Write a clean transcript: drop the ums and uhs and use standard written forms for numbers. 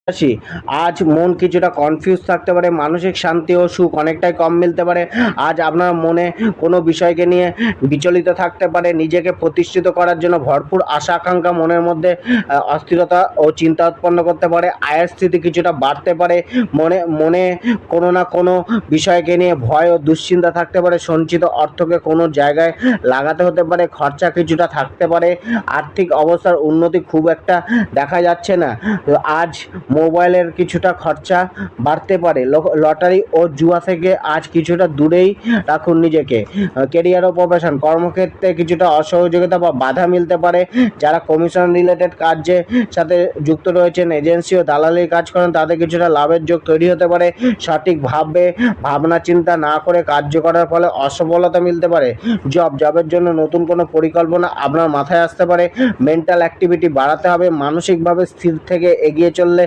আসি। আজ মন কিছুটা কনফিউজ থাকতে পারে, মানসিক শান্তি ও সুখ অনেকটাই কম মিলতে পারে। আজ আপনার মনে কোনো বিষয়কে নিয়ে বিচলিত থাকতে পারে, নিজেকে প্রতিষ্ঠিত করার জন্য ভরপুর আশা আকাঙ্ক্ষা মনের মধ্যে অস্থিরতা ও চিন্তা উৎপন্ন করতে পারে। আয়ের স্থিতি কিছুটা বাড়তে পারে, মনে মনে কোনো না কোনো বিষয়কে নিয়ে ভয় ও দুশ্চিন্তা থাকতে পারে। সঞ্চিত অর্থকে কোনো জায়গায় লাগাতে হতে পারে, খরচা কিছুটা থাকতে পারে। আর্থিক অবস্থার উন্নতি খুব একটা দেখা যাচ্ছে না। তো আজ মোবাইলের কিছুটা খরচা বাড়তে পারে। লটারি ও জুয়া থেকে আজ কিছুটা দূরেই রাখুন নিজেকে। কেরিয়ার ও প্রফেশন, কর্মক্ষেত্রে কিছুটা অসহযোগিতা বা বাধা মিলতে পারে। যারা কমিশন রিলেটেড কাজের সাথে যুক্ত রয়েছেন, এজেন্সি ও দালালির কাজ করেন, তাদের কিছুটা লাভের যোগ তৈরি হতে পারে। সঠিকভাবে ভাবনা চিন্তা না করে কার্য করার ফলে অসফলতা মিলতে পারে। জবের জন্য নতুন কোনো পরিকল্পনা আপনার মাথায় আসতে পারে। মেন্টাল অ্যাক্টিভিটি বাড়াতে হবে, মানসিকভাবে স্থির থেকে এগিয়ে চললে